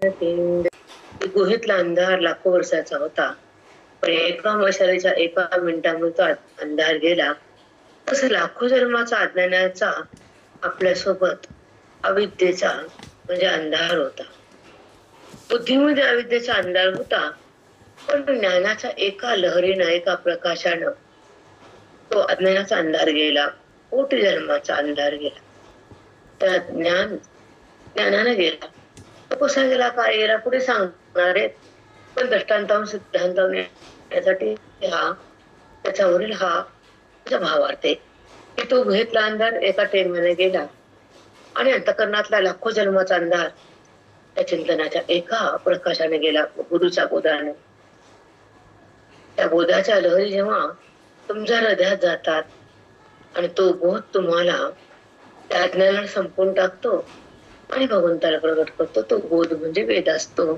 गुहेतला अंधार लाखो वर्षाचा होता, पण एका मशालीच्या एका मिनिटामध्ये तो अंधार गेला. तसं लाखो जन्माचा अज्ञानाचा आपल्यासोबत अविद्येचा म्हणजे अंधार होता. बुद्धीमध्ये अविद्येचा अंधार होता, पण ज्ञानाच्या एका लहरीनं एका प्रकाशानं तो अज्ञानाचा अंधार गेला, कोटी जन्माचा अंधार गेला. त्या ज्ञानाने गेला. तो कसा गेला, काय गेला, पुढे सांगणार आहेत. पण दृष्टांतावरून सिद्धांतावरून यासाठी त्याच्यावरील त्याचा भावार्थ आहे की तो गुहेतला अंधार एका टेंगाने गेला आणि अंतःकरणातला लाखो जन्माचा अंधार त्या चिंतनाच्या एका प्रकाशाने गेला, गुरुच्या बोधाने. त्या बोधाच्या लहरी जेव्हा तुमच्या हृदयात जातात आणि तो बोध तुम्हाला त्या ज्ञानाला संपवून टाकतो आणि भगवंताला प्रगट करतो. तो बोध म्हणजे वेद असतो,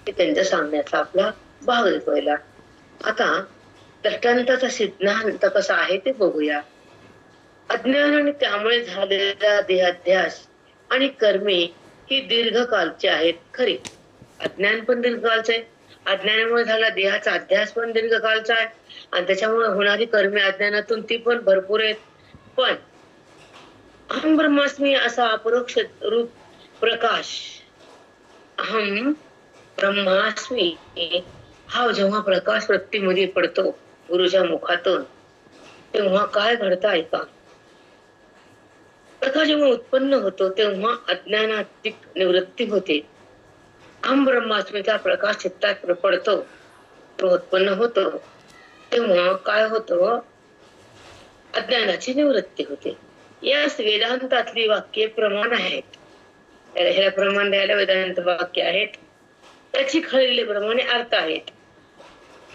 की त्यांच्या सांगण्याचा आपला भाग पहिला. आता दृष्टांताचा सिद्धांत कसा आहे ते बघूया. अज्ञान आणि त्यामुळे झालेला देहाध्यास आणि कर्मे ही दीर्घकालची आहेत खरी. अज्ञान पण दीर्घकालचं आहे, अज्ञानामुळे झालेला देहाचा अध्यास पण दीर्घकालचा आहे, आणि त्याच्यामुळे होणारी कर्मे अज्ञानातून ती पण भरपूर आहेत. पण अहम ब्रह्मास्मी असा अपरोक्ष रूप प्रकाश, अहम ब्रह्मास्मी हा जेव्हा प्रकाश वृत्तीमध्ये पडतो गुरुच्या मुखातून, तेव्हा काय घडतं ऐका. प्रकाश जेव्हा उत्पन्न होतो तेव्हा अज्ञानाची निवृत्ती होते. अहम ब्रह्मास्मीचा प्रकाश चित्तात पडतो, तो उत्पन्न होतो, तेव्हा काय होतं, अज्ञानाची निवृत्ती होते. यास वेदांतातली वाक्ये प्रमाण आहेत. ह्याला प्रमाण द्यायला वेदांत वाक्य आहेत, त्याची खळलेले प्रमाणे अर्थ आहेत.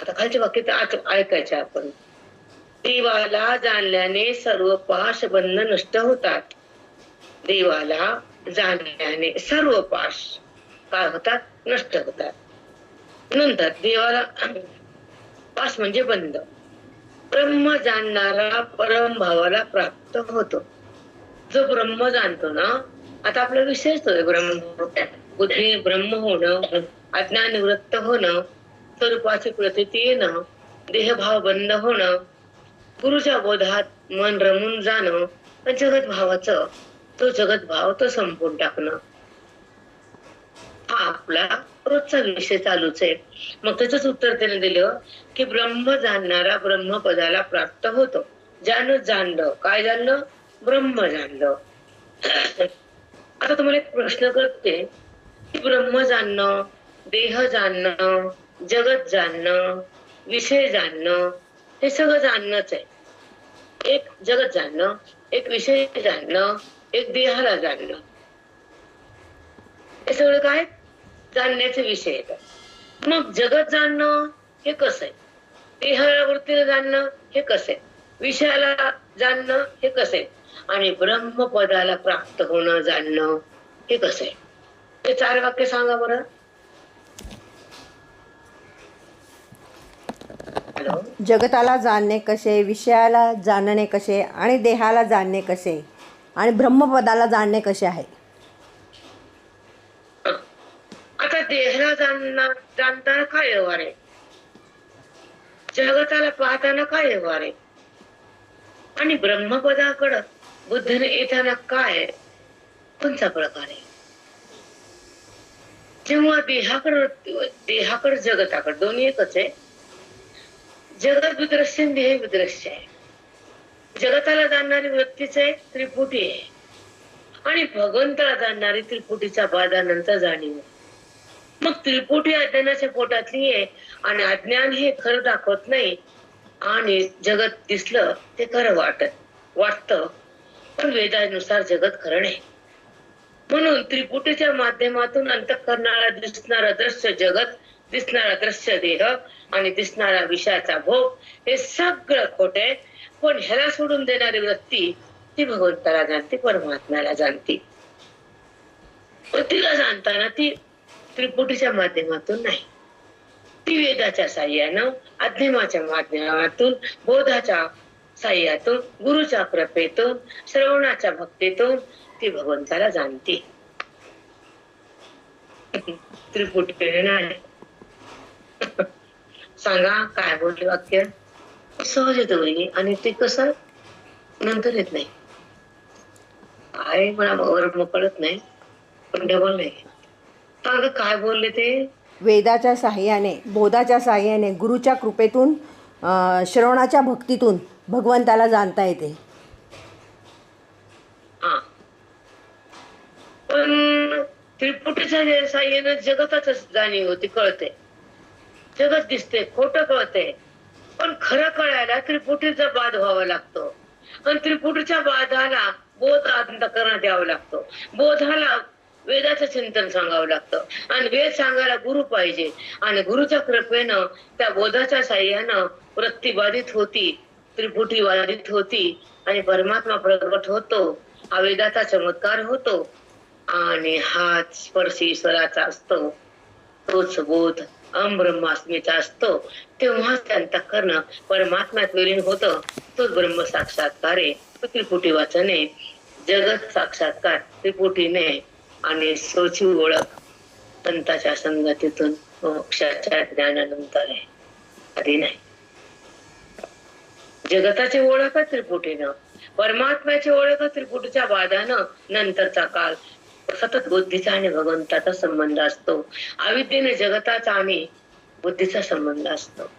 आता खालचे वाक्य तर ऐकायचे आपण. देवाला जाणल्याने सर्व पाश बंध नष्ट होतात. देवाला जाणल्याने सर्व पाश काय होतात, नष्ट होतात. नंतर देवाला पाश म्हणजे बंध. ब्रह्म जाणणारा परम भावाला प्राप्त होतो. जो ब्रह्म जाणतो ना, आता आपला विषयच तो ब्रह्म, बुद्धी ब्रह्म होणं, अज्ञान निवृत्त होणं, स्वरूपाची प्रतीती येणं, देहभाव बंद होणं, गुरुच्या बोधात मन रमून जाणं, जगत भावाचं तो जगत भाव तो संपून टाकणं, हा आपला रोजचा विषय चालूच आहे. मग त्याच उत्तर त्याने दिलं की ब्रह्म जाणणारा ब्रह्मपदाला प्राप्त होतो. ज्यानं जाणलं, काय जाणलं, ब्रह्म जाणलं. आता तुम्हाला एक प्रश्न करते की ब्रह्म जाणणं, देह जाणणं, जगत जाणणं, विषय जाणणं, हे सगळं जाणणंच आहे. एक जगत जाणणं, एक विषय जाणणं, एक देहाला जाणणं, हे सगळं काय जाणण्याचे विषय आहेत. मग जगत जाणणं हे कसं आहे, देहावृत्तीला जाणणं हे कसं आहे, विषयाला जाणणं हे कसं आहे, आणि ब्रह्मपदाला प्राप्त होणं जाणणं हे कसं आहे. हे 4 वाक्य सांगा बरं. जगताला जाणणे कसे, विषयाला जाणणे कसे, आणि देहाला जाणणे कसे, आणि ब्रह्मपदाला जाणणे कसे आहे. आता देहाला जाणताना काय व्यवहार आहे, जगताला पाहताना काय व्यवहार आहे, आणि ब्रह्मपदाकडं बुद्धीने येताना काय कोणता प्रकार आहे. जेव्हा देहाकडे जगताकडे दोन्ही एकच आहे. जगत विदृश्य, देह विदृश्य आहे. जगताला जाणणारी वृत्तीच आहे, त्रिपुटी आहे, आणि भगवंताला जाणणारी त्रिपुटीच्या बाधानंतर जाणीव. मग त्रिपुटी अज्ञानाच्या पोटातली आहे, आणि अज्ञान हे खरं दाखवत नाही, आणि जगत दिसलं ते खरं वाटतं, पण वेदानुसार जगत खरं नाही. म्हणून त्रिपुटीच्या माध्यमातून अंतःकरणाला दिसणारा दृश्य जगत, दिसणारा दृश्य देह आणि दिसणारा विषयाचा भोग हे सगळं खोटे. पण ह्याला सोडून देणारी वृत्ती ती भगवंताला जाणते, परमात्म्याला जाणते. तिला जाणताना ती त्रिपुटीच्या माध्यमातून नाही, ती वेदाच्या साह्यानं, अध्ययनाच्या माध्यमातून, बोधाच्या साह्यातून, गुरुच्या कृपेतून, श्रवणाच्या भक्तीतून ती भगवंताला जाणते. त्रिपुटीने नाही. सांगा काय बोलले वाक्य? सहज येतं वहिनी, आणि ते कसं नंतर येत नाही. काय मला वर्म कळत नाही, पण डबल नाही. सांगा काय बोलले ते? वेदाच्या साह्याने, बोधाच्या साह्याने, गुरुच्या कृपेतून, श्रवणाच्या भक्तीतून भगवंताला जाणता येते. हा, पण त्रिपुटीच्या साह्यानं जगताच जाणीव होती, कळते. जगत दिसते, खोटं कळते, पण खरं कळायला त्रिपुटीचा बाध व्हावा लागतो. आणि त्रिपुटीच्या बाधाला बोध अंतःकरणात यावं लागतो. बोधाला वेदाचं चिंतन सांगावं लागतं, आणि वेद सांगायला गुरु पाहिजे. आणि गुरुच्या कृपेनं त्या बोधाच्या साह्यानं वृत्ती बाधित होती, त्रिपुटी बाधित होती, आणि परमात्मा प्रगट होतो. हा वेदाचा चमत्कार होतो, आणि हाच स्पर्श ईश्वराचा असतो. तोच बोध ब्रह्मास्मीचा असतो. तेव्हा अंतःकरण परमात्म्यात विलीन होतं. तोच ब्रह्म साक्षात्कार आहे. त्रिपुटी वाचने, जगत साक्षात्कार त्रिपुटीने, आणि सोची ओळख संताच्या संगतीतून मोक्षाच्या ज्ञानानंतर आहे, आधी नाही. जगताची ओळख त्रिपुटीनं, परमात्म्याची ओळख त्रिपुटीच्या बाधानं, नंतरचा काळ सतत बुद्धीचा आणि भगवंताचा संबंध असतो. अविद्येने जगताचा आणि बुद्धीचा संबंध असतो.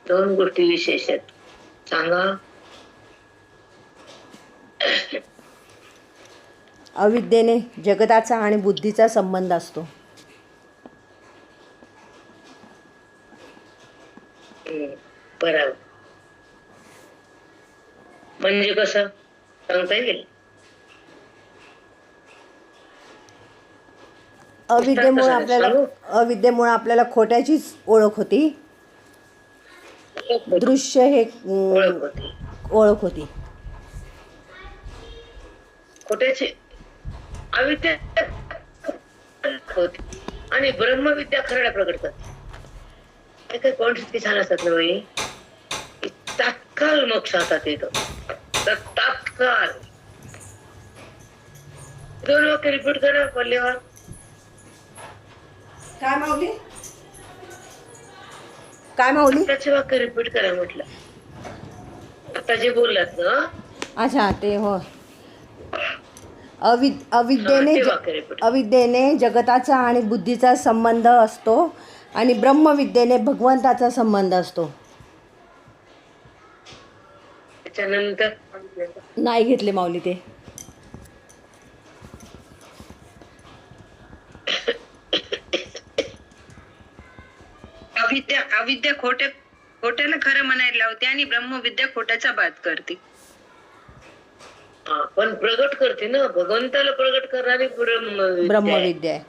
दोन गोष्टी विशेष आहेत. सांगा. अविद्येने जगताचा आणि बुद्धीचा संबंध असतो. बरोबर. म्हणजे कसं सांगता येईल? अविद्येमुळे आपल्याला खोट्याचीच ओळख होती. दृश्य हे ओळख होती. खोट्याची अविद्या होती, आणि ब्रह्मविद्या खरडा प्रगट करते. काही पॉइंट इतके छान असतात ना बाई, तात्काळ मोक्ष हातात येतो. तात्काळ. दोन वाक्य रिपीट करा पल्लेवर. काय माऊली? काय माऊली? त्याचे वाक्य रिपीट करा म्हटलं. आता जे बोललात ना. अच्छा, ते हो. अविद्येने जगताचा आणि बुद्धीचा संबंध असतो, आणि ब्रह्मविद्येने भगवंताचा संबंध असतो. त्याच्यानंतर नाही घेतले माऊली ते. अविद्या खोट्याला खरं म्हणायला लावते, आणि ब्रह्मविद्या खोट्याचा बाध करते. पण प्रगट करते ना, भगवंताला प्रगट करणारी ब्रह्मविद्या आहे.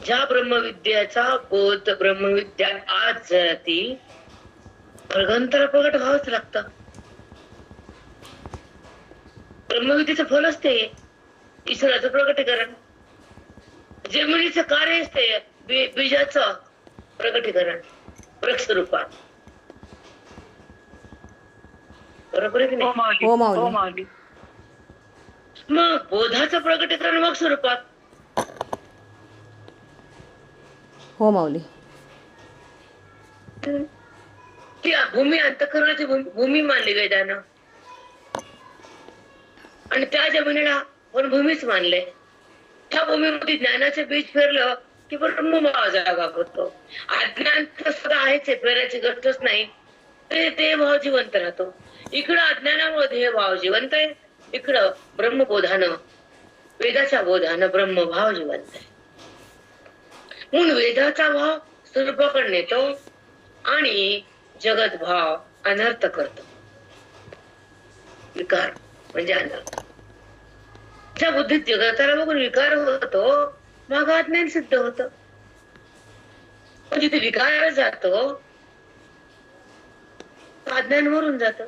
ज्या ब्रह्मविद्याचा बोध, ब्रह्मविद्या आज जाती, भगवंताला प्रगट व्हावंच लागतं. ब्रह्मविद्येचं फलच ते ईश्वराचं प्रगटीकरण. जमिनीचं कार्यच ते बीजाचं प्रगटीकरण वृक्ष रूपात. बरोबर आहे की नाही? हो माऊली. मग बोधाचं प्रगटीकरण मग स्वरूपात. हो माऊली. ती भूमी अंतःकरणाची भूमी मानली वेदानं, आणि त्या जमिनीला पण भूमीच मानले. त्या भूमीमध्ये ज्ञानाचे बीज पेरलं की ब्रह्मभाव जागा करतो. अज्ञान तर सुद्धा आहेच, पेरायची गोष्टच नाही. ते भाव जिवंत राहतो. इकडं अज्ञानामुळे हे भाव जिवंत आहे, इकडं ब्रह्मबोधानं, वेदाच्या बोधानं ब्रह्मभाव जिवंत आहे. म्हणून वेदाचा भाव स्वरूपाकडे नेतो, आणि जगत भाव अनर्थ करतो. विकार म्हणजे अनर्थ. ज्या बुद्धीत जगताला बघून विकार होतो, मग अज्ञान सिद्ध होत. जिथे विकार जातो, अज्ञान मरून जात.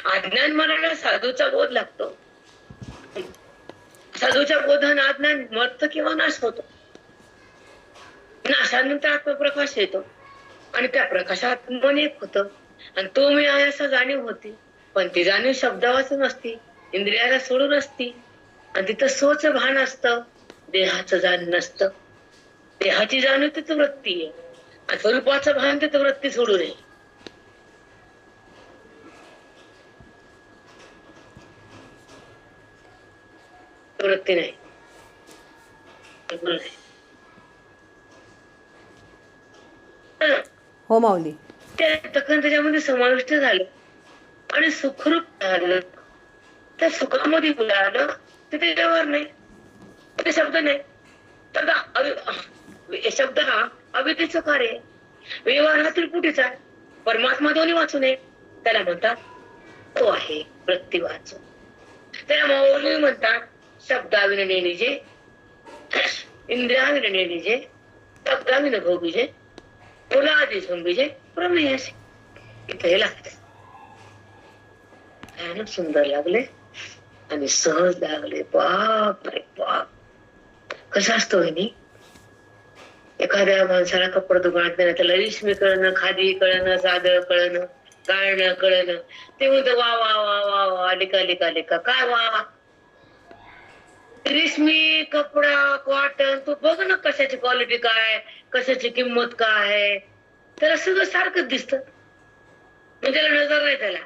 अज्ञान मरायला साधूचा बोध लागतो. साधूच्या बोधानं अज्ञान मरत किंवा नाश होतो. नाशानंतर आत्मप्रकाश येतो, आणि त्या प्रकाशात मन एक होत, आणि तो मी आहे असं जाणीव होती. पण ती जाणीव शब्दावाचून असती, इंद्रियाला सोडून असती. आणि तिथं स्वच भान असतं, देहाचं जाण नसतं. देहाची जाणीव तिथं वृत्ती आहे आणि स्वरूपाचं भान तिथं वृत्ती सोडू नये. वृत्ती नाही, बिलकुल नाही. हो माऊली. त्याच्यामध्ये समाविष्ट झालं आणि सुखरूप झालं. त्या सुखामध्ये मिळालं तिथे व्यवहार नाही, ते शब्द नाही. शब्द हा अविधीचं कार्य आहे, व्यवहार हा त्रिपुटीचा आहे. परमात्मा दोन्ही वाचू नये त्याला म्हणतात तो आहे वृत्ती वाचू. त्याला मौली म्हणतात शब्दाविने निजे, इंद्रियाविने निजे, शब्दाविने भोगीजे, फुलादी झुंबीजे प्रमेयसे. इथं हे लागतं. भयानक सुंदर लागले आणि सहज लागले. बाप रे बाप. कसं असतो वहिनी, एखाद्या माणसाला कपडे दुकानात नाही, त्याला रेशमी कळणं, खादी कळणं, साधं कळणं, गाळणं कळणं, ते म्हणतं वा वा वा वा वा, लिका लिका लिका. काय वा वा, रेशमी कपडा, कॉटन, तू बघ ना कशाची क्वालिटी काय, कशाची किंमत काय आहे. त्याला सगळं सारखंच दिसत, म्हणजे त्याला नजर नाही. त्याला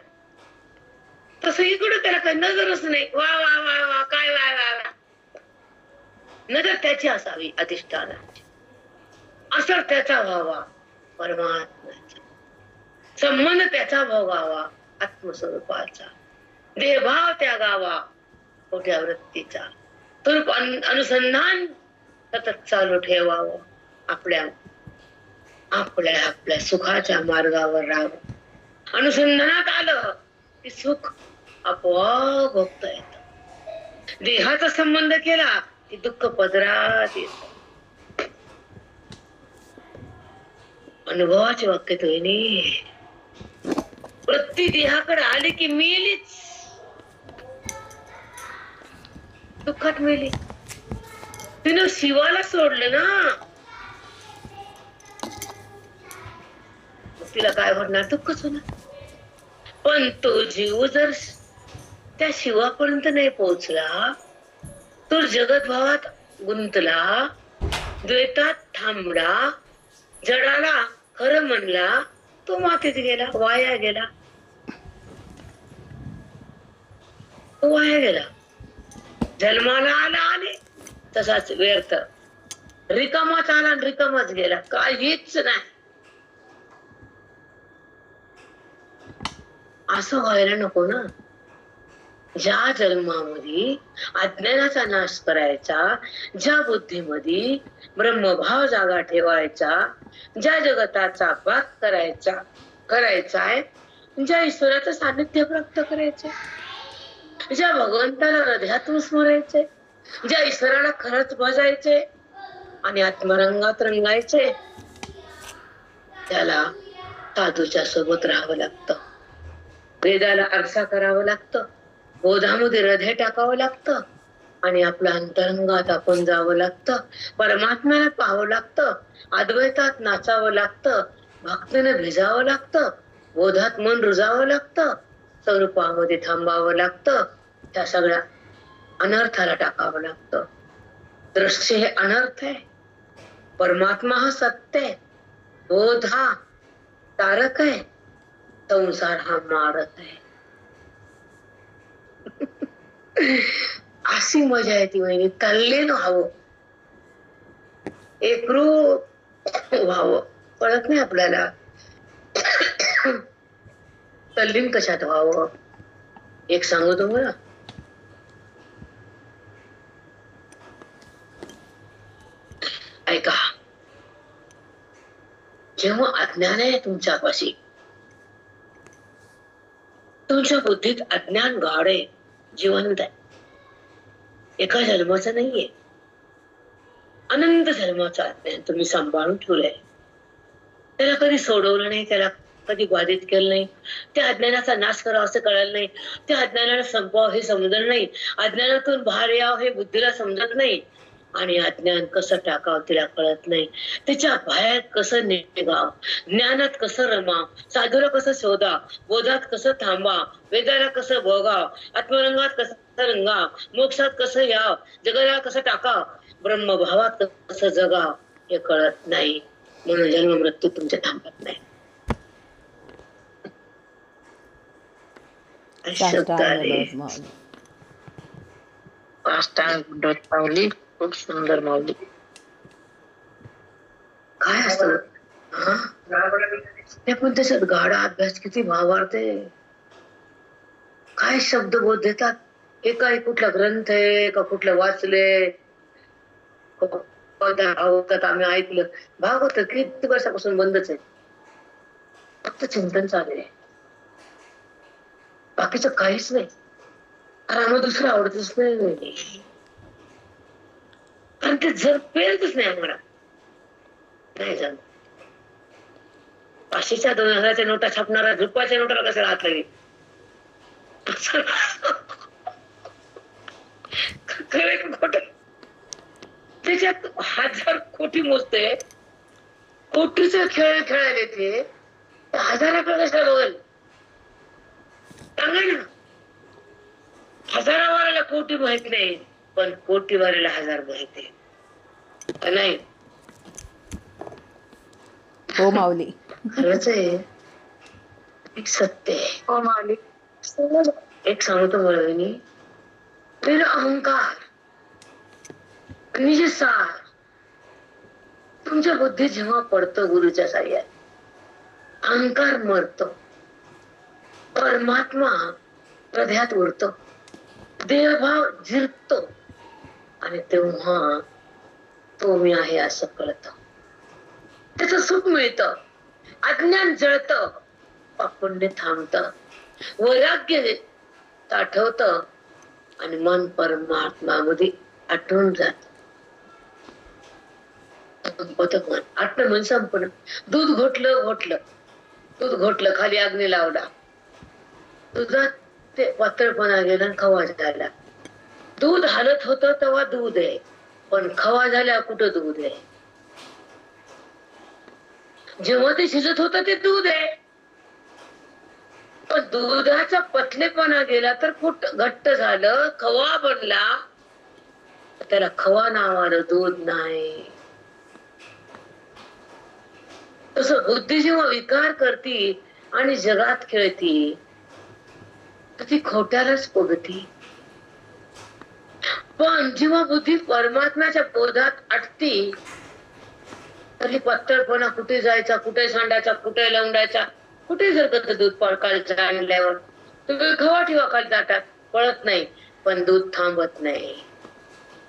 तसं इकडं त्याला काही नजरच नाही. वा वा वा वा, काय वा वा वा. नजर त्याची असावी अधिष्ठानाची, असर त्याचा व्हावा परमात्म्याचा, संबंध त्याचा भोगावा आत्मस्वरूपाचा, देहभाव त्यागावा मोठ्या वृत्तीचा, स्वरूप अनुसंधान सतत चालू ठेवावं. आपल्या आपल्या आपल्या सुखाच्या मार्गावर राहावं. अनुसंधानात आलं की सुख आपोआप भोगता येत. देहाचा संबंध केला की दुःख पदरात येत. अनुभवाची वाक्य तो वृत्ती देहाकडे आली की मेलीच, दुःखात मेली. तिनं शिवाला सोडलं ना, तिला काय होणार, दुःखच होणार. पण तो जीव जर त्या शिवापर्यंत नाही पोहोचला, तो जगत भावात गुंतला, द्वैतात थांबला, जडाला खरं म्हणला, तो मातीत गेला, वाया गेला. तो वाया गेला. जन्माला आला आले तसाच व्यर्थ, रिकामाच आला आणि रिकामाच गेला, काहीच नाही. असं व्हायला नको ना. ज्या जन्मामध्ये अज्ञानाचा नाश करायचा, ज्या बुद्धीमध्ये ब्रह्मभाव जागा ठेवायचा, ज्या जगताचा पाक करायचाय, ज्या ईश्वराचं सानिध्य प्राप्त करायचं, ज्या भगवंताला हृदयातून स्मरायचे, ज्या ईश्वराला खरंच भजायचे आणि आत्मरंगात रंगायचे, त्याला साधूच्या सोबत राहावं लागतं. वेदाला आरसा करावं लागतं, बोधामध्ये हृदय टाकावं लागतं आणि आपल्या अंतरंगात आपण जावं लागतं. परमात्म्याला पाहावं लागतं, अद्वैतात नाचावं लागतं, भक्तीने भिजावं लागतं, बोधात मन रुजावं लागतं, स्वरूपामध्ये थांबावं लागतं. त्या सगळ्या अनर्थाला टाकावं लागतं. दृश्य हे अनर्थ आहे, परमात्मा हा सत्य आहे, बोध हा तारक आहे, संसार हा मारक आहे. अशी मजा येते वहिनी. तल्लीन व्हावं, एकरूप व्हावं, कळत नाही आपल्याला तल्लीन कशात व्हावं. एक सांगू तुम्हाला, ऐका. जेव्हा अज्ञान आहे तुमच्यापाशी, तुमच्या बुद्धीत अज्ञान गाढ आहे, जिवंत आहे, एका जन्माचं नाहीये, अनंत जन्माचं अज्ञान तुम्ही सांभाळून ठेवलंय. त्याला कधी सोडवलं नाही, त्याला कधी बाधित केलं नाही, त्या अज्ञानाचा नाश करावा असं कळलं नाही, त्या अज्ञानाला संपवावं हे समजलं नाही, अज्ञानातून बाहेर यावं हे बुद्धीला समजत नाही. आणि अज्ञान कसं टाकावं तिला कळत नाही. तिच्या बाहेर कसं निघाव, ज्ञानात कसं रमाव, साधूला कसं शोधा, बोधात कसं थांबा, वेदाला कसं भोगाव, आत्मरंगात कसं रंगाव, मोक्षात कसं याव, जगाला कसं टाकाव, ब्रह्मभावात कसं जगाव हे कळत नाही. म्हणून जन्म मृत्यू तुमचे थांबत नाही. साष्टांग माऊली. माऊली खूप सुंदर माऊली. काय असतं ते पण त्याच्यात गाढा अभ्यास किती भावार्थे, काय शब्द बोध देतात. एका कुठला ग्रंथ आहे का कुठलं वाचले, आम्ही ऐकलं. भागवत किती वर्षापासून बंदच आहे, फक्त चिंतन चालू आहे, बाकीचं काहीच नाही. आम्हाला दुसरं आवडतच नाही, कारण ते जर पेरतच नाही आम्हाला. नाही जाण 500च्या 2000च्या नोटा छापणारा रुपयाच्या नोटाला कसं हात लागेल. खरे खोट त्याच्यात 1000 कोटी मोजते, कोटीचा खेळ खेळायला ते 1000 आपल्याला कशाला बघेल सांगा ना. 1000 वाराला कोटी माहित नाही, पण कोटी वाराला 1000 माहिती नाही. हो माऊली. खरंच आहे, एक सत्य आहे. हो माऊली. एक सांगतो बरोबर, पहिला अहंकार आणि सार तुमच्या बुद्धी जेव्हा पडतो गुरुच्या साह्यात, अहंकार मरतो, परमात्मा हृदयात उरतो, देहभाव जिरतो, आणि तेव्हा तो मी आहे असं कळतं. त्याचं सुख मिळतं, अज्ञान जळतं, पापुण्य थांबतं, वैराग्य आठवतं, आणि मन परमात्मामध्ये आठवून जात. आठवण मन संपन्न. दूध दूध घोटलं खाली अग्नी लावला, दुधात ते पातळपणा गेला, खवा झाला. दूध हालत होत तेव्हा दूध आहे, पण खवा झाल्या कुठं दूध आहे. जेव्हा ते शिजत होत ते दूध आहे, पण दुधाचा पतलेपणा गेला तर कुठं घट्ट झालं, खवा बनला, त्याला खवा नावानं दूध नाही. तसं बुद्धी जेव्हा विकार करती आणि जगात खेळती तर ती खोट्यालाच बघती. पण जेव्हा बुद्धी परमात्म्याच्या बोधात अटती तरी पातळपणा कुठे जायचा, कुठे सांडायचा, कुठे लवंडायचा, कुठे जर दूध पळकायचं आणल्यावर तुम्ही खवा ठेवा खाली ताटात, पळत नाही, पण दूध थांबत नाही.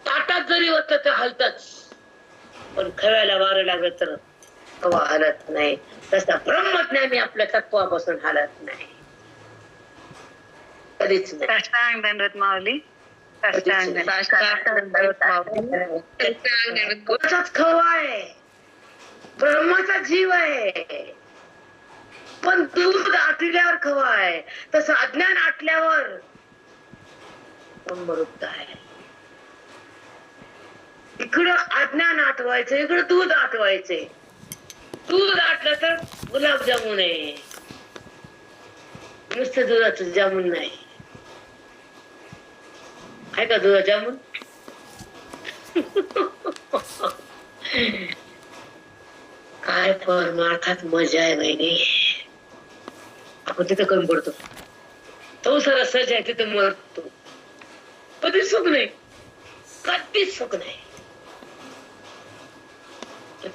ताटात जरी होत तर हलतच, पण खव्याला वारं लागलं तर खवा हलत नाही. तसा ब्रह्मज्ञानी आपल्या तत्वापासून हलत नाही, कधीच नाही. साष्टांग दंडवत माऊली. खवा आहे, ब्रह्माचा जीव आहे, पण दूध आटल्यावर खवा आहे. तसं अज्ञान आटल्यावर ब्रह्मरूप आहे. इकडं अज्ञान आठवायचं, इकडं दूध आठवायचे. दूध आटलं तर गुलाबजामुन आहे, नुसतं दुधाचं जामुन नाही. आहे का दुधा जामुन? काय परमार्थात मजा आहे बहिणी. आपण तिथं कमी पडतो, तो सर सज आहे तिथं मरतो. कधीच सुख नाही, कधीच सुख नाही.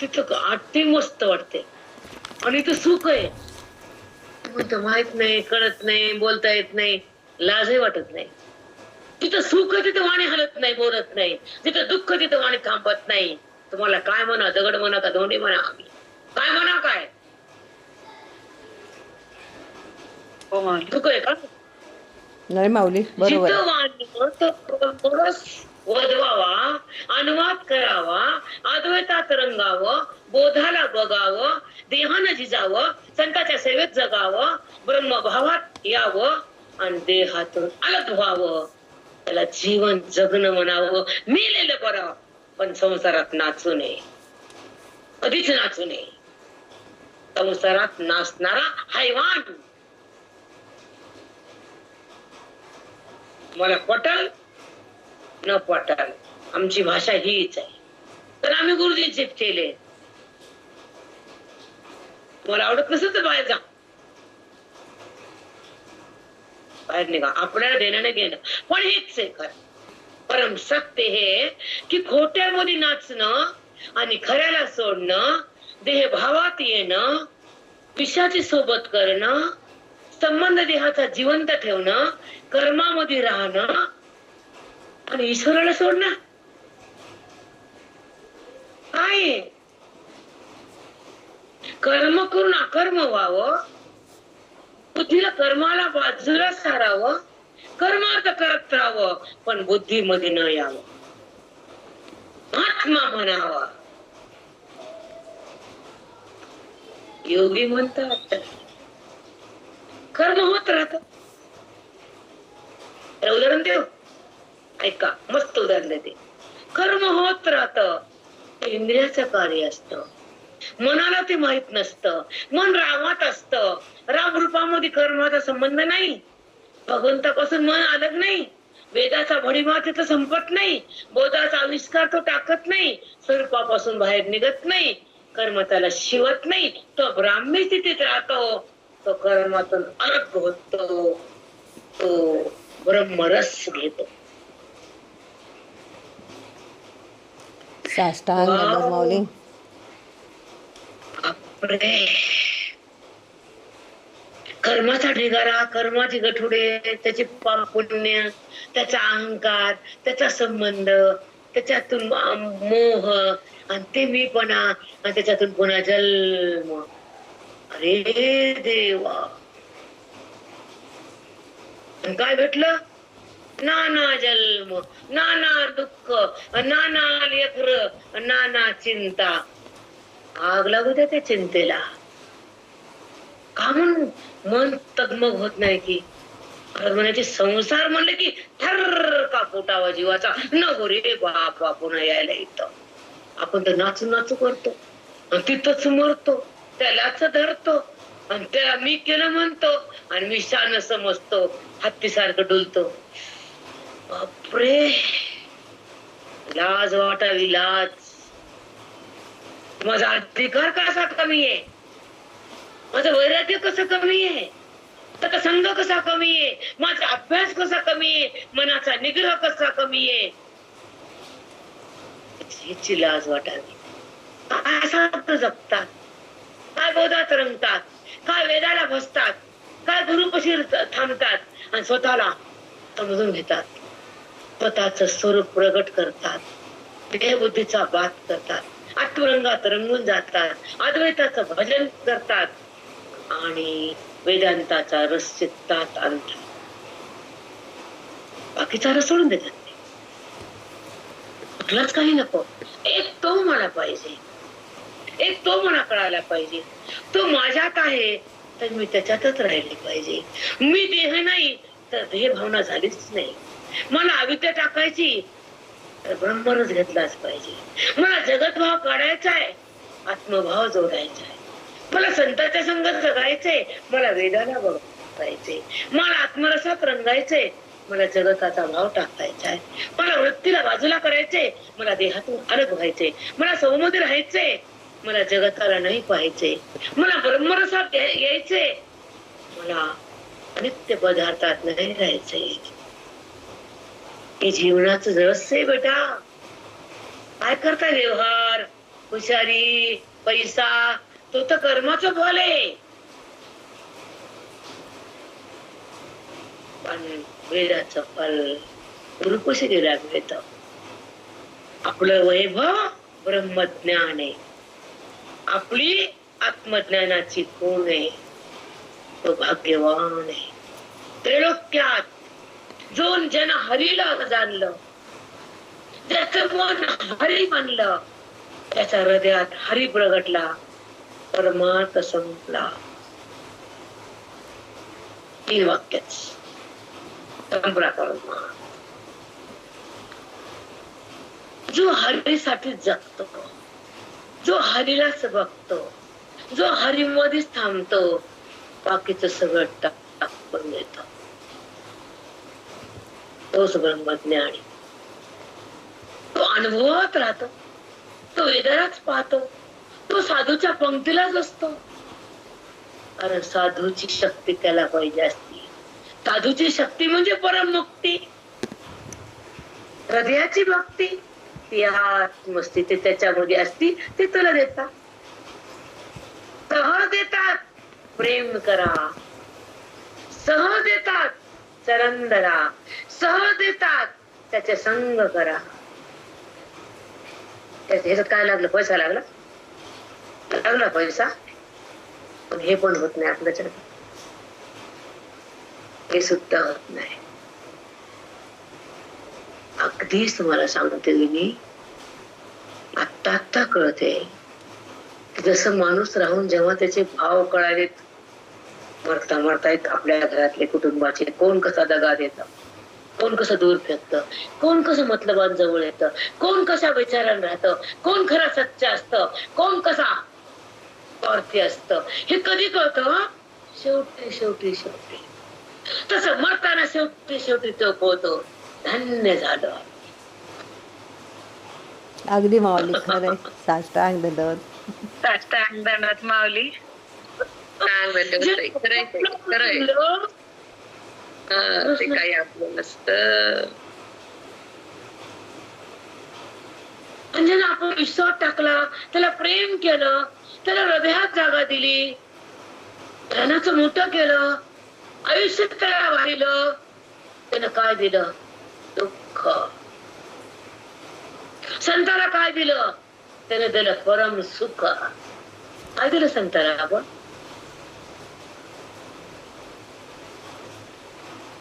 तिथं आठती मस्त वाटते, आणि इथं सुख आहे म्हणतो माहित नाही, कळत नाही, बोलता येत नाही, लाजही वाटत नाही. तिथं सुख तिथं वाणी हलत नाही, बोलत नाही. तिथं दुःख तिथं वाणी थांबत नाही. तुम्हाला काय म्हणा, दगड म्हणा का धोंडी म्हणा, आम्ही काय म्हणा, काय दुःख आहे का? नाही माऊली, बरोबर. जिथं वाणी वधवावा, अनुवाद करावा, अद्वैतात रंगावं, बोधाला बघावं, देहानं झिजावं, संतांच्या सेवेत जगावं, ब्रह्मभावात यावं, आणि देहातून अलग व्हावं. त्याला जीवन जगणं म्हणावं, मेलेलं बरं. पण संसारात नाचू नये, कधीच नाचू नये. संसारात नाचणारा हैवान. मला पटल न पटल, आमची भाषा हीच आहे. तर आम्ही गुरुजींचे केले. तुम्हाला आवडत नसेल तर बाहेर जा, बाहेर निघा. आपल्याला देणं नाही घेणं, पण हेच आहे खरं. परम सत्य हे की खोट्यामध्ये नाचणं आणि खऱ्याला सोडणं, देह भावात येणं, पिशाची सोबत करणं, संबंध देहाचा जिवंत ठेवणं, कर्मामध्ये राहणं आणि ईश्वराला सोडणं काय? कर्म करून अकर्म व्हावं, बुद्धीला कर्माला बाजूला सारावं, कर्मार्थ करत राहावं, पण बुद्धीमध्ये न यावं, आत्मा म्हणावा. योगी म्हणतात कर्म होत राहत. उदाहरण देऊ, ऐका, मस्त उदाहरण देते. कर्म होत राहत, इंद्रियाचं कार्य असतं, मनाला ते माहित नसतं, मन रामात असतं. राम रूपामध्ये कर्माचा संबंध नाही, भगवंतापासून मन अलग नाही, वेदाचा भडीमा तिथं संपत नाही, बोधाचा आविष्कार तो टाकत नाही, स्वरूपापासून बाहेर निघत नाही, कर्म त्याला शिवत नाही, तो ब्राह्मी स्थितीत राहतो, तो कर्मातून अलग होतो, तो ब्रह्मरस घेतो. साष्टांग दंडवत माऊली. कर्माचा ढिगारा, कर्माची गठुडे, त्याची पाप पुण्य, त्याचा अहंकार, त्याचा संबंध, त्याच्यातून मोह आणि ते मीपणा, आणि त्याच्यातून पुन्हा जन्म. अरे देवा, काय भेटलं? नाना जन्म, नाना दुःख, नाना लेकर, नाना चिंता. आग लागू द्या त्या चिंतेला. का म्हणून मन तगमग होत नाही की म्हणायचे संसार म्हणले की थर का फुटावा जीवाचा, नको रे बापा पुन्हा यायला इथं. आपण तर नाचू नाचू करतो आणि तिथंच मरतो, त्यालाच धरतो आणि त्याला मी केलं म्हणतो आणि मी शान समजतो, हत्तीसारखं डुलतो. बापरे, लाज वाटावी लाज. माझा अधिकार कसा कमी आहे, माझं वैराग्य कसं कमी आहे, त्याचा संघ कसा कमी आहे, माझा अभ्यास कसा कमी आहे, मनाचा निग्रह कसा कमी आहे, याची लाज वाटावी. काय साधं जगतात, काय बोधात रंगतात, काय वेदाला बसतात, काय गुरुपशी थांबतात आणि स्वतःला समजून घेतात, स्वतःच स्वरूप प्रगट करतात, देहबुद्धीचा बात करतात, आत्मरंगात रंगून जातात, अद्वैताचं भजन करतात आणि वेदांताचा रस चित्तात आणतात. बाकीचा रस सोडून देतात. कुठलाच काही नको, एक तो मला पाहिजे, एक तो मला कळायला पाहिजे. तो माझ्यात आहे तर मी त्याच्यातच राहिले पाहिजे. मी देह नाही तर देह भावना झालीच नाही. मला अविद्या टाकायची तर ब्रह्मरस घेतलाच पाहिजे. मला जगत भाव काढायचा आहे, आत्मभाव जोडायचा आहे. मला संतांच्या संगत जगायचंय, मला वेदाला बघायचंय, मला आत्मरसात रंगायचंय, मला जगताचा भाव टाकायचा आहे, मला वृत्तीला बाजूला करायचंय, मला देहातून अलग व्हायचंय, मला सौमध्ये राहायचंय, मला जगताला नाही पाहायचंय, मला ब्रह्मरसात यायचंय, मला नित्य पदार्थात नाही राहायचंय. हे जीवनाचं रहस्य आहे बेटा. काय करता व्यवहार, हुशारी, पैसा, तो तर कर्माचं फल आहे. पण वेदाचं फल गुरुकुशी गेला मिळत. आपलं वैभव ब्रह्मज्ञान आहे, आपली आत्मज्ञानाची खूण आहे, तो भाग्यवान आहे. त्रैलोक्यात जो जन हरीला जाणलं, ज्याचं मन हरी बनलं, त्याच्या हृदयात हरी प्रगटला, परमार्थ संपला. 3 वाक्यच संपला परमार्थ. जो हरीसाठी जगतो, जो हरीलाच बघतो, जो हरीमध्येच थांबतो, बाकीचं सगळं टाकून देतो, तोच ब्रह्मज्ञानी. तो अनुभवात राहतो, तो वेदनाच पाहतो, तो साधूच्या पंक्तीलाच असतो. कारण साधूची शक्ती त्याला पाहिजे असती. साधूची शक्ती म्हणजे परममुक्ती, हृदयाची भक्ती. ती आत्मस्थिती त्याच्यामध्ये असती, ते तुला देतात, सहज देतात. प्रेम करा, सहज देतात. चरण धरा, सहज देतात. त्याचे संग करा. ह्याच्यात काय लागलं? पैसा लागला, लागला पैसा. पण हे पण होत नाही आपल्याच्यात, हे सुद्धा होत नाही. अगदीच तुम्हाला सांगते मी, आत्ता आत्ता कळते जसं माणूस राहून जेव्हा त्याचे भाव कळालेत, मरता मरता येत आपल्या घरातले कुटुंबाचे, कोण कसा दगा देतं, कोण कसं दूर फेकतं, कोण कसं मतलबान जवळ येतं, कोण कशा विचारानं राहतं, कोण खरा सच्च असतं, कोण कसा स्वार्थी असतं, हे कधी कळतं? शेवटी शेवटी शेवटी. तसं मरताना शेवटी शेवटी तो पोहतो, धन्य झालं. अगदी माऊली, खरंय. साष्टांग दंडवत. साष्टांग दंडवत माऊली. खरंय ते काही आपलं नसतं. म्हणजे आपण विश्वास टाकला, त्याला प्रेम केलं, त्याला हृदयात जागा दिली, ध्यानाचं मोठं केलं, आयुष्य त्याला वाहिलं, त्यानं काय दिलं? दुःख. संताला काय दिलं? त्याने दिलं परम सुख. काय दिलं संताला? आपण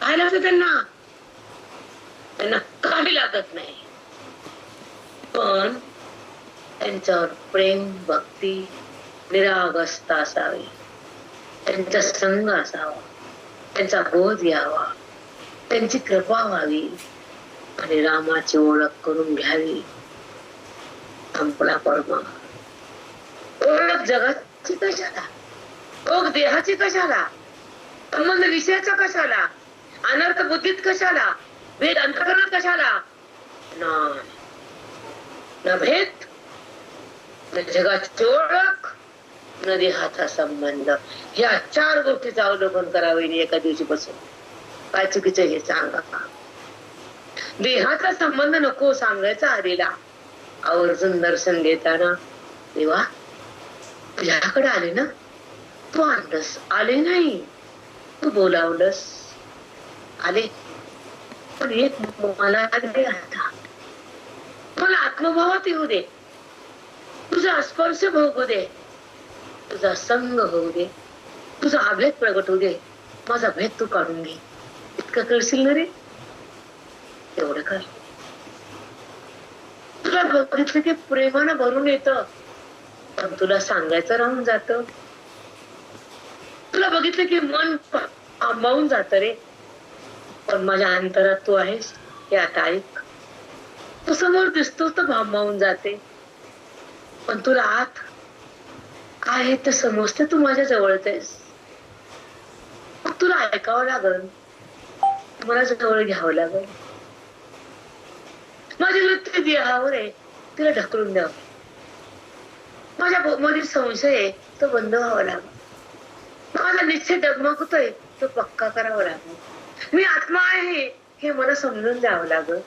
काय लागतं त्यांना? त्यांना काही लागत नाही, पण त्यांच्यावर प्रेम, भक्ती, निरागसता असावी, त्यांचा संग असावा, त्यांचा बोध यावा, त्यांची कृपा व्हावी आणि रामाची ओळख करून घ्यावी. संपला परमा. ओळख जगाची कशाला? ओळख देहाची कशाला? संबंध विषयाचा कशाला? अनर्थ बुद्धीत कशाला? भेद अंतकरणात कशाला? न भेद, न जगाची ओळख, न देहाचा संबंध. ह्या 4 गोष्टीचं अवलोकन करावे एका दिवशी बसून. काय चुकीचं हे सांगा. देहाचा संबंध नको सांगायचा हरीला. आवर्जून दर्शन घेताना, देवा तुझ्याकडे आले ना, तू आणलंस, आले नाही तू बोलावलंस, आले, पण एक मला दे आता, मला आत्मभावात येऊ दे, तुझा स्पर्श भोगू दे, तुझा संग होऊ दे, तुझा अभेद प्रगट होऊ दे, माझा भेद तू काढून घे. इतकं करशील ना रे? तेवढं कर. तुला बघितलं की प्रेमानं भरून येतं, पण तुला सांगायचं राहून जात. तुला बघितलं की मन आंबावून जात रे, पण माझ्या अंतरात तू आहेस हे आता ऐक. तू समोर दिसतो तर भांबावून जाते, पण तुला आत काय आहे ते समजते. तू माझ्या जवळच आहेस, तुला ऐकावं लागल, मला जवळ घ्यावं लागल. माझी वृत्ती देहावर आहे, तिला ढकलून द्यावं. माझ्या मध्ये संशय आहे, तो बंद व्हावा लागल. माझा निश्चय डगमगतोय, तो पक्का करावा लागल. मी आत्मा आहे हे मला समजून द्यावं लागल.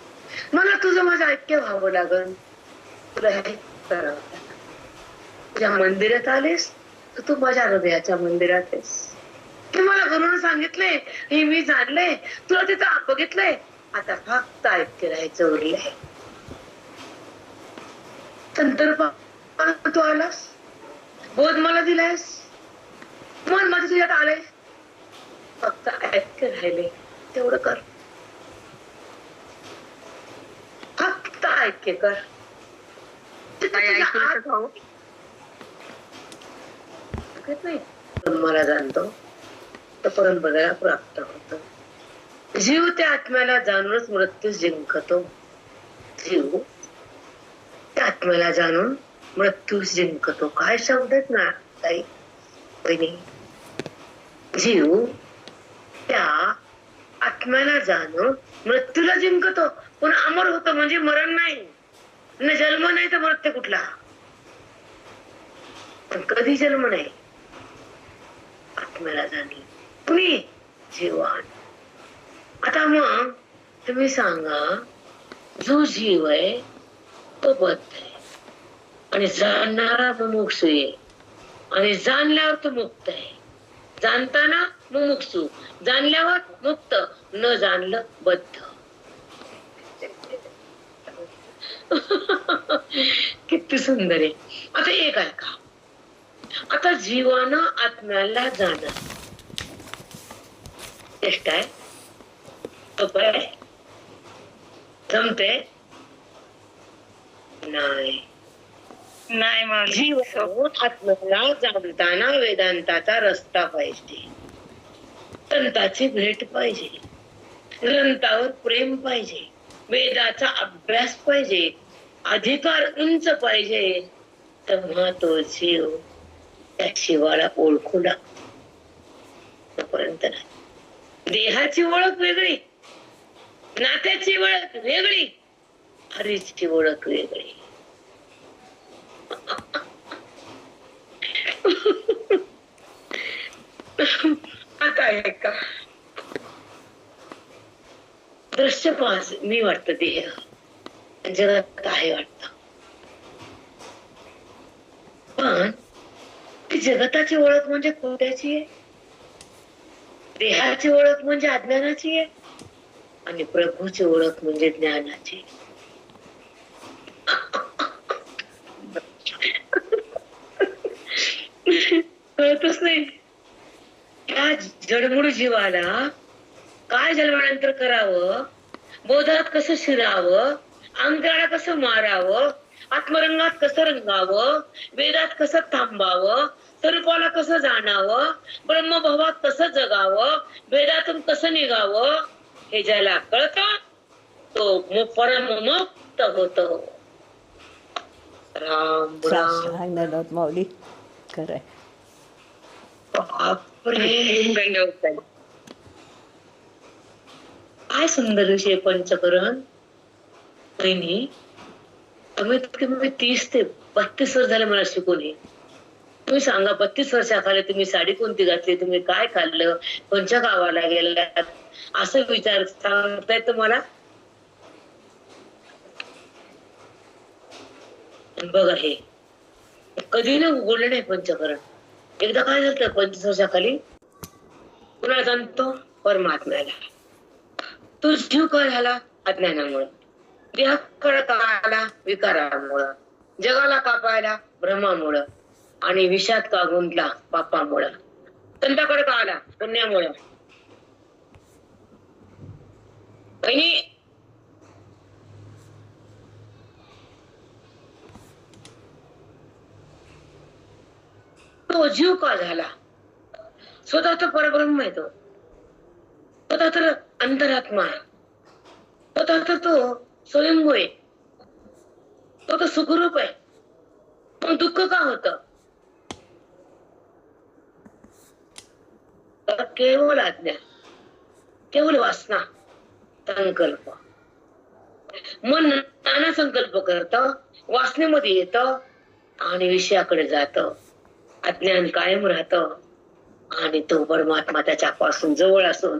मला तुझं माझं ऐक्य व्हावं लागल. तुला हे करावं लागल. तुझ्या मंदिरात आलेस तर तू माझ्या हृदयाच्या मंदिरात आहेस. हे मला गुरुने सांगितलंय, हे मी जाणलंय, तुला तिथं बघितलंय, आता फक्त ऐक्य राहायचं उरलंय. तू आलास, बोध मला दिलायस, मन माझं तुझ्यात आलंय, फक्त ऐक्य राहिले, तेवढं कर. फक्त ऐक्य कर. नाही मला जाणतो तर परमपदाला प्राप्त होतो. जीव त्या आत्म्याला जाणूनच मृत्यू जिंकतो. जीव आत्म्याला जाणून मृत्यू जिंकतो. काय शब्द आहेत ना ताई बहिणी. जीव त्या आत्म्याला जाणून मृत्यूला जिंकतो. पण अमर होतो म्हणजे मरण नाही, न जन्म नाही तर मृत्यू कुठला. पण कधी जन्म नाही, आत्म्याला जाणले कुणी जीवान. आता मग तुम्ही सांगा, जो जीव आहे तो बद्ध आहे आणि जाणणारा मुमुक्षू आहे, आणि जाणल्यावर तो मुक्त आहे. जाणताना मुमुक्षू, जाणल्यावर मुक्त, न जाणलं बद्ध. किती सुंदर आहे. आता एक आहे का, आता जीवानं आत्म्याला जाणं चेष्टा आहे, सोपं आहे, जमते नाही. जीव आत्म्याला जाणताना वेदांताचा रस्ता पाहिजे, संताची भेट पाहिजे, ग्रंथावर प्रेम पाहिजे, वेदाचा अभ्यास पाहिजे, अधिकार उंच पाहिजे, तेव्हा तो जीव त्या शिवाला ओळखू लागतो. तोपर्यंत नाही. देहाची ओळख वेगळी, नात्याची ओळख वेगळी, हरीची ओळख वेगळी. आता आहे का दृश्य पास मी वाटतं देह जगात आहे वाटत, पण ती जगताची ओळख म्हणजे खोट्याची आहे, देहाची ओळख म्हणजे अज्ञानाची आहे, आणि प्रभूची ओळख म्हणजे ज्ञानाची. कळतच नाही त्या जडमूळ जीवाला काय जन्मानंतर करावं, बोधात कसं शिरावं, अंतराळा कसं मारावं, आत्मरंगात कसं रंगावं, वेदात कसं थांबावं, स्वरूपाला कसं जाणावं, ब्रह्मभावात कसं जगावं, वेदातून कसं निघावं, हे ज्याला कळतं तो परममुक्त होतो. राम राम. माऊली खरंय. बापरे, काय सुंदर विषय पंचकरण. बहिणी, कमीत कमी 30 ते 32 वर्ष झाले मला शिकून. तुम्ही सांगा, 32 वर्षाखाली तुम्ही साडी कोणती घातली, तुम्ही काय खाल्लं, कोणत्या गावाला गेलात, असं विचार सांगताय तुम्हाला. बघा, हे कधी ना उघडलं नाही पंचकरण. एकदा काय झालं 25 वर्षाखाली, कुणाला जाणतो परमात्म्याला. तो जीव काय झाला अज्ञानामुळं, देहाकडे का आला विकारामुळं, जगाला का पाहिला भ्रमामुळं, आणि विषात का गुंतला पापामुळं, संताकडे का आला पुण्यामुळं. आणि तो जीव का झाला, स्वतः तर परब्रह्म आहे, तो स्वतः तर अंतरात्मा आहे, स्वतः तर तो स्वयंभू आहे, तो तर सुखरूप आहे. मग दुःख का होत, केवळ आज्ञा, केवळ वासना, संकल्प. मन नाना संकल्प करत, वासनेमध्ये येत आणि विषयाकडे जात. अज्ञान कायम राहत आणि तो परमात्मा त्याच्यापासून जवळ असून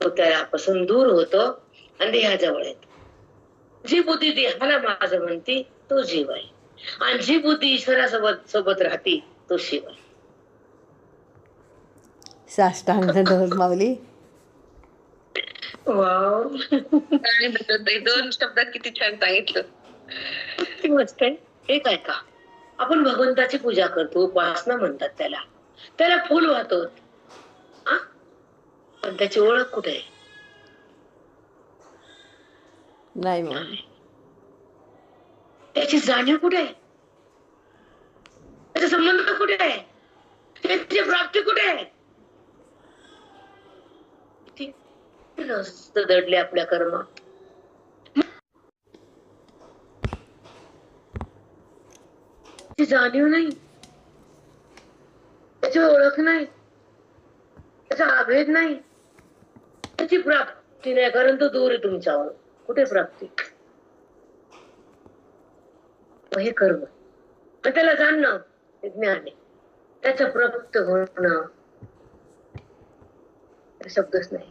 तो त्यापासून दूर होतो आणि देहाजवळ येतो. जी बुद्धी देहाला माझं म्हणती तो जीव आहे, आणि जी बुद्धी ईश्वरासोबत सोबत राहती तो शिव आहे. साष्टांग दंडवत माऊली. वाव, 2 शब्दात किती छान सांगितलं. किती मस्त आहे. एक आहे का, आपण भगवंताची पूजा करतो, उपासना म्हणतात त्याला, त्याला फुल वाहतो, पण त्याची ओळख कुठे आहे? नाही माऊली. त्याची जाणीव कुठे आहे? त्याचा संबंध कुठे आहे? त्याची प्राप्ती कुठे आहे? दडले आपल्या कर्मात. त्याची जाणीव नाही, त्याची ओळख नाही, त्याचा अभेद नाही, त्याची प्राप्ती नाही, कारण तो दूर आहे तुमच्यावर. कुठे प्राप्ती? हे कर्म, त्याला जाणणं हे ज्ञान आहे. त्याचं प्राप्त होणं शब्दच नाही,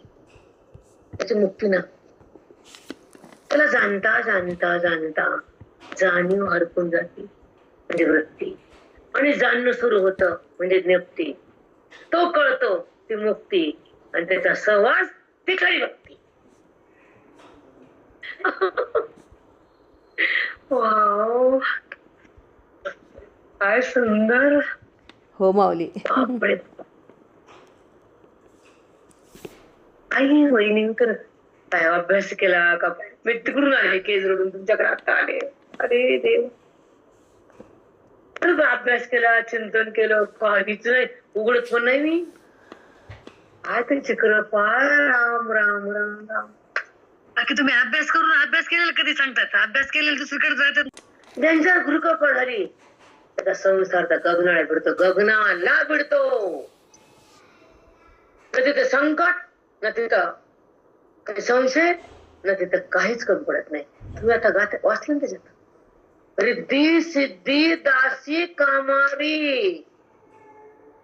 त्याची मुक्ती ना. त्याला जाणता जाणता जाणता जाणीव हरपून जाते म्हणजे वृत्ती, आणि जाणणं सुरू होतं म्हणजे ज्ञप्ती. तो कळतो ती मुक्ती, आणि त्याचा सहवास ती खरी भक्ती. वाव, काय सुंदर. हो माऊली. बापरे. आई वहिनी तर काय अभ्यास केला का? मी तिकडून आले, केज रोडून तुमच्याकडे आता आले. अरे देव, अभ्यास केला, चिंतन केलं, काहीच नाही, उघडत पण नाही मी. काय त्याची कृपा. राम राम राम राम. बाकी तुम्ही अभ्यास करून अभ्यास केलेला कधी सांगतात? अभ्यास केलेला दुसरीकडे जातात. ज्यांच्यावर कृपा झाली त्याचा संसार गगनाला भिडतो, गगनाला भिडतो. तिथं संकट ना, तिथं काही संशय ना, तिथं काहीच कमी पडत नाही. तुम्ही आता वाचलं ना त्याच्यात, रिद्धी सिद्धी दासी कामारी.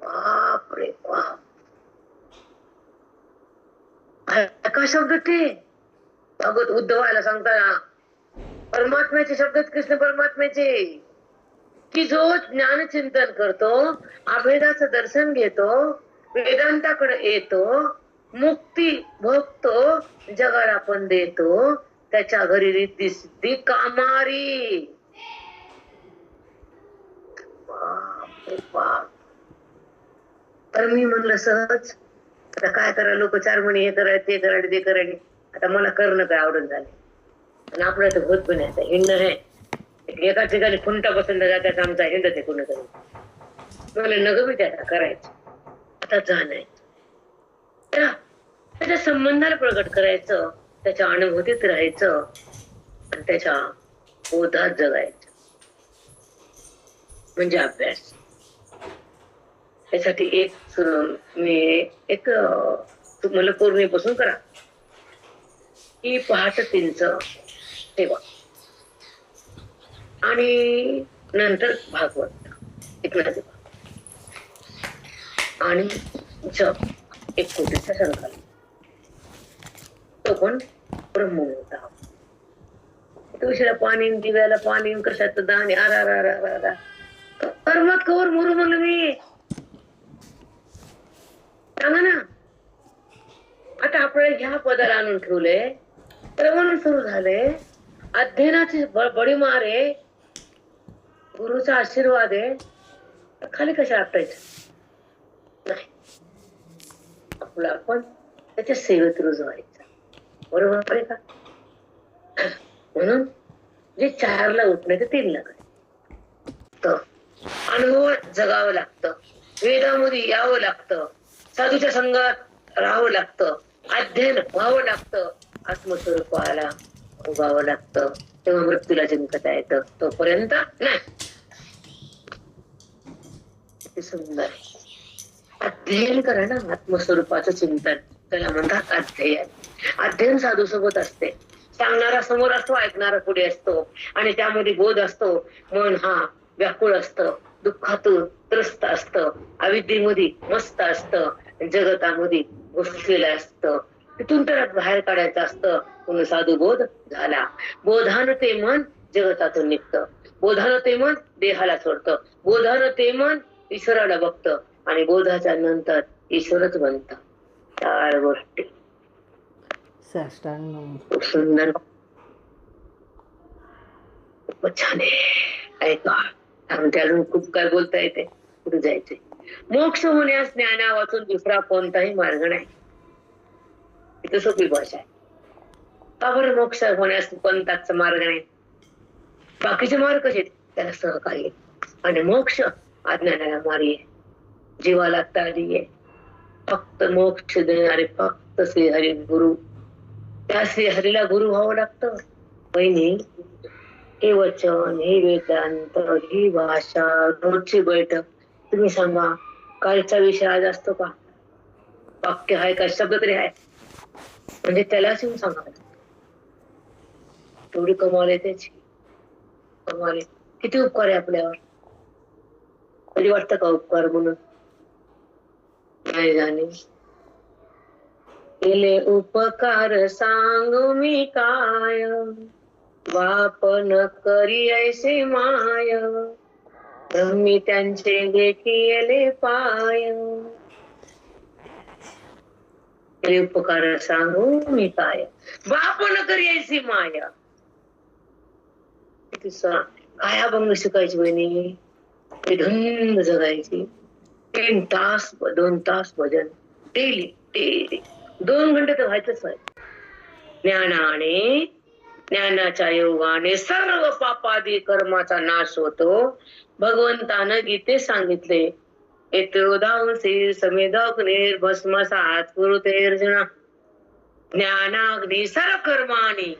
बापरे बाप, काय शब्द ते भगवत उद्धवायला सांगताना. परमात्म्याचे शब्द, कृष्ण परमात्म्याचे, की जो ज्ञान चिंतन करतो, अभेदाचं दर्शन घेतो, वेदांताकडे येतो, मुक्ती भोगतो, जगाला पण देतो, त्याच्या घरी रिद्धी सिद्धी कामारी. बापरे बाप. तर मी म्हणलं सहज, आता काय करा, लोक 4 महिने हे करायला, ते करायला, ते करायला. आता मला करणं काय आवडत झालं, आणि आपलं तर होत पण आहे हिंड आहे. एका ठिकाणी खुंटा बसवला जातात आमचा, हिंडत आहे कुणीतरी. मला नग मी त्याला करायचं, आता जाणायचं, त्याच्या संबंधाला प्रगट करायचं, त्याच्या अनुभूतीत राहायचं, आणि त्याच्या बोधात जगायचं म्हणजे अभ्यास. त्यासाठी तुम्हाला पौर्णिमेपासून करा, की पहाट 3चं ठेवा, आणि नंतर भागवत ऐकण्यात येवा, आणि जप 1 कोटीचा संकल्प, तो पण ब्रह्ममुहूर्त. तुळशीला पाणी, दिव्याला पाणी, कशात दान. कर्मात कवर मोरू म्हणलं मी. सांगा ना. आता आपल्याला ह्या पदाला आणून ठेवले, श्रवण सुरू झाले, अध्ययनाची बडी मार आहे, गुरुचा आशीर्वाद आहे, खाली कशा आपटायचं नाही. आपलं आपण त्याच्या सेवेत रुजवायचं, बरोबर आहे का? म्हणून जे 4ला उठणे ते 3ला करायचं. अनुभव जगावं लागतं, वेदामध्ये यावं लागतं, साधूच्या संघात राहावं लागतं, अध्ययन व्हावं लागतं, आत्मस्वरूपाला उभावं लागतं, तेव्हा मृत्यूला जिंकता येतं. तोपर्यंत नाही. किती सुंदर अध्ययन करा ना, आत्मस्वरूपाचं चिंतन, त्याला म्हणतात अध्ययन. अध्ययन साधू सोबत असते, सांगणारा समोर असतो, ऐकणारा पुढे असतो, आणि त्यामध्ये बोध असतो. मन हा व्याकुळ असतं, दुःखातून त्रस्त असतं, अविद्येमध्ये मस्त असतं, जगतामध्ये घुसलेलं असतं. तिथून तर बाहेर काढायचं असतं. म्हणून साधू बोध झाला, बोधानं ते मन जगतातून निघतं, बोधानं ते मन देहाला सोडतं, बोधानं ते मन ईश्वराला बघतं, आणि बोधाच्या नंतर ईश्वरच बनतं. 4 गोष्टी. खूप सुंदर, खूप छान आहे. ऐका, त्यामध्ये अजून खूप काय बोलता येते, कुठे जायचे. मोक्ष होण्यास ज्ञाना वाचून दुसरा कोणताही मार्ग नाही. इथं सोपी भाषा आहे. का बरं मोक्ष होण्यास कोणताच मार्ग नाही? बाकीचे मार्ग कसे त्याला सहकार्य, आणि मोक्ष अज्ञानाला मार्ग आहे, जीवाला तारी आहे. फक्त मोक्ष देणारे फक्त श्रीहरी गुरु. त्या श्रीहरीला गुरु व्हावं लागतं. बहिणी, हे वचन, हे वेदांत, ही भाषा, रोजची बैठक. तुम्ही सांगा कालचा विषय आज असतो का? वाक्य आहे का? शब्द तरी आहे म्हणजे त्यालाच येऊन सांगा. तेवढी कमाल आहे त्याची. कमाल आहे. किती उपकार आहे आपल्यावर. कधी वाटतं का उपकार म्हणून? नाही जाणे. केले उपकार सांगू मी काय, बाप न करी ऐसे माय, मी त्यांचे देखील पाय. केले उपकार सांगू मी काय, बाप न करी ऐसी माया. काय अभंग शिकायची बहिणी. ते धुंद जगायची. 3 तास 2 तास भजन डेली डेली. 2 घंटे तर व्हायचंच व्हायचं. ज्ञानाने, ज्ञानाच्या योगाने सर्व पापादी कर्माचा नाश होतो. भगवंतानं गीतेत सांगितले, एतोदांसी समेदग्निर भस्मसात कुरुते अर्जुना, ज्ञानाग्नी सर्व कर्माणी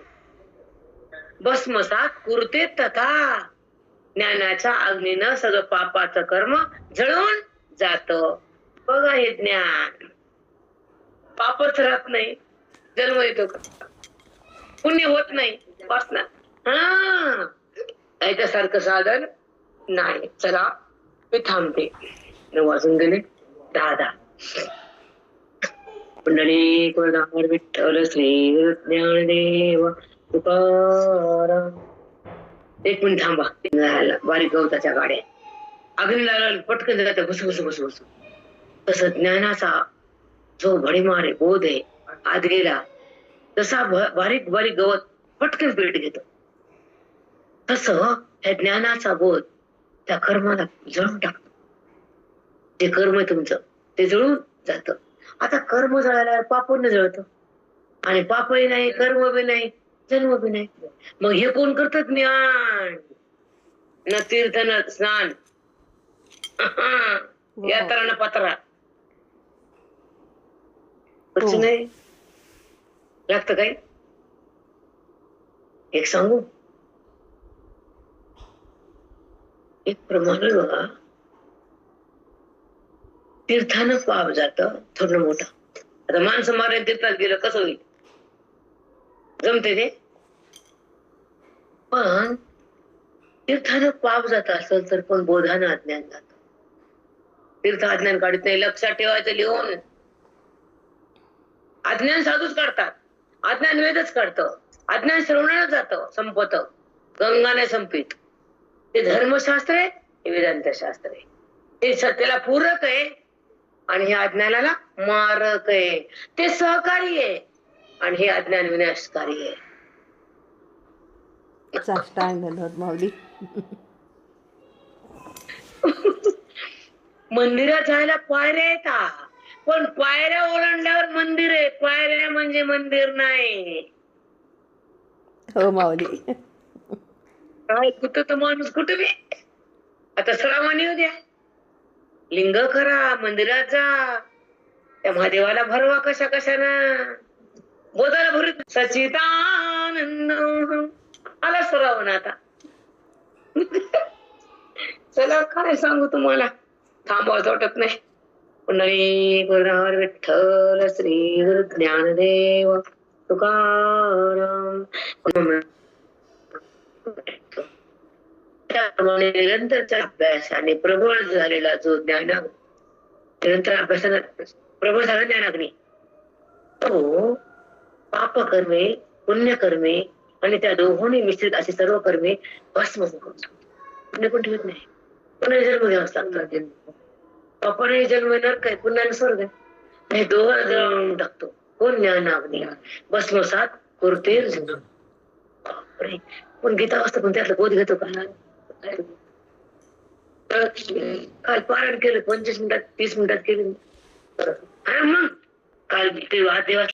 भस्मसात कुरुते तथा. ज्ञानाच्या अग्नीनं सगळं पापाचं कर्म जळून जात. बघा हे ज्ञान. पापच राहत नाही. जन्म येतो का? पुण्य होत नाही. वासना ऐकासारखं साधन नाही. चला मी थांबते. 9 वाजून गेले. 10. पुंडलिक वरदार विठ्ठल श्री ज्ञानदेव तुकाराम. 1 मिनिट थांबा. बारीक गवताच्या गाड्या अग्नी लागला पटकन जाते. बस. तसं ज्ञानाचा जो भडीमार बोध आहे आत गेला, तसा बारीक बारीक गवत पटकन पेट घेतो. तसं ह्या ज्ञानाचा बोध त्या कर्माला जळून टाकतो. जे कर्म आहे तुमचं ते जळून जात. आता कर्म जळाल्यावर पापून जळतं. आणि पापही नाही, कर्म बी नाही, जन्म बी नाही. मग हे कोण करतं? ज्ञान. न तीर्थ न स्नान, यात्रा न पत्रा. नाही लागत काय? एक सांगू. एक प्रमाण बघा. तीर्थानं पाप जात थोडं मोठं. आता माणसं मारायला तीर्थात गेलं कसं होईल? जमते ते. पण तीर्थानं पाप जात असेल तर पण बोधानं अज्ञान जात. तीर्थ अज्ञान काढत नाही. लक्षात ठेवायचं लिहून. अज्ञान साधूच काढतात. अज्ञान वेदच काढतं. अज्ञान श्रवणानं जातं, संपत. गंगाने संपित. ते धर्मशास्त्र आहे, हे वेदांत शास्त्र आहे. ते सत्याला पूरक आहे आणि हे अज्ञानाला मारक आहे. ते सहकारी आहे आणि हे अज्ञान विनाशकारी आहे. माऊली. मंदिरात जायला पायऱ्या येतात, पण पायऱ्या ओलांडल्यावर मंदिर आहे. पायऱ्या म्हणजे मंदिर नाही. हो माऊली. काय कुठं तर माणूस कुठे बी. आता सरावानी उद्या लिंग करा, मंदिरात जा, त्या महादेवाला भरवा कशा कशानं. बोधाला भरू सचिदानंद आला सरावण. आता चला काय सांगू तुम्हाला. थांबावं वाटत नाही. पुंडलिक वरदार विठ्ठल श्री गुरु ज्ञानदेव तुकाराम. त्याप्रमाणे निरंतरच्या अभ्यासाने प्रबळ झालेला जो ज्ञान, निरंतर अभ्यासाने प्रबळ झाला ज्ञानाग्नी, तो पापकर्मे, पुण्यकर्मे आणि त्या दोहोंनी मिश्रित अशी सर्व कर्मे भस्म करून पुण्य पण ठेवत नाही. पुन्हा जन्म घ्यावाच लागतो. पापाने जन्म नरक आहे, पुण्याला स्वर्ग आहे. हे दोघं जळून टाकतो. कोण? ज्ञानाग्नी. भस्मसात कुरुते अर्जुना. बापरे. पण गीता वाचतो पण त्यातलं बोध घेतो का? काल पारायण केलं 25 मिनिटात, 30 मिनिटात केलं. मग काल ते देवा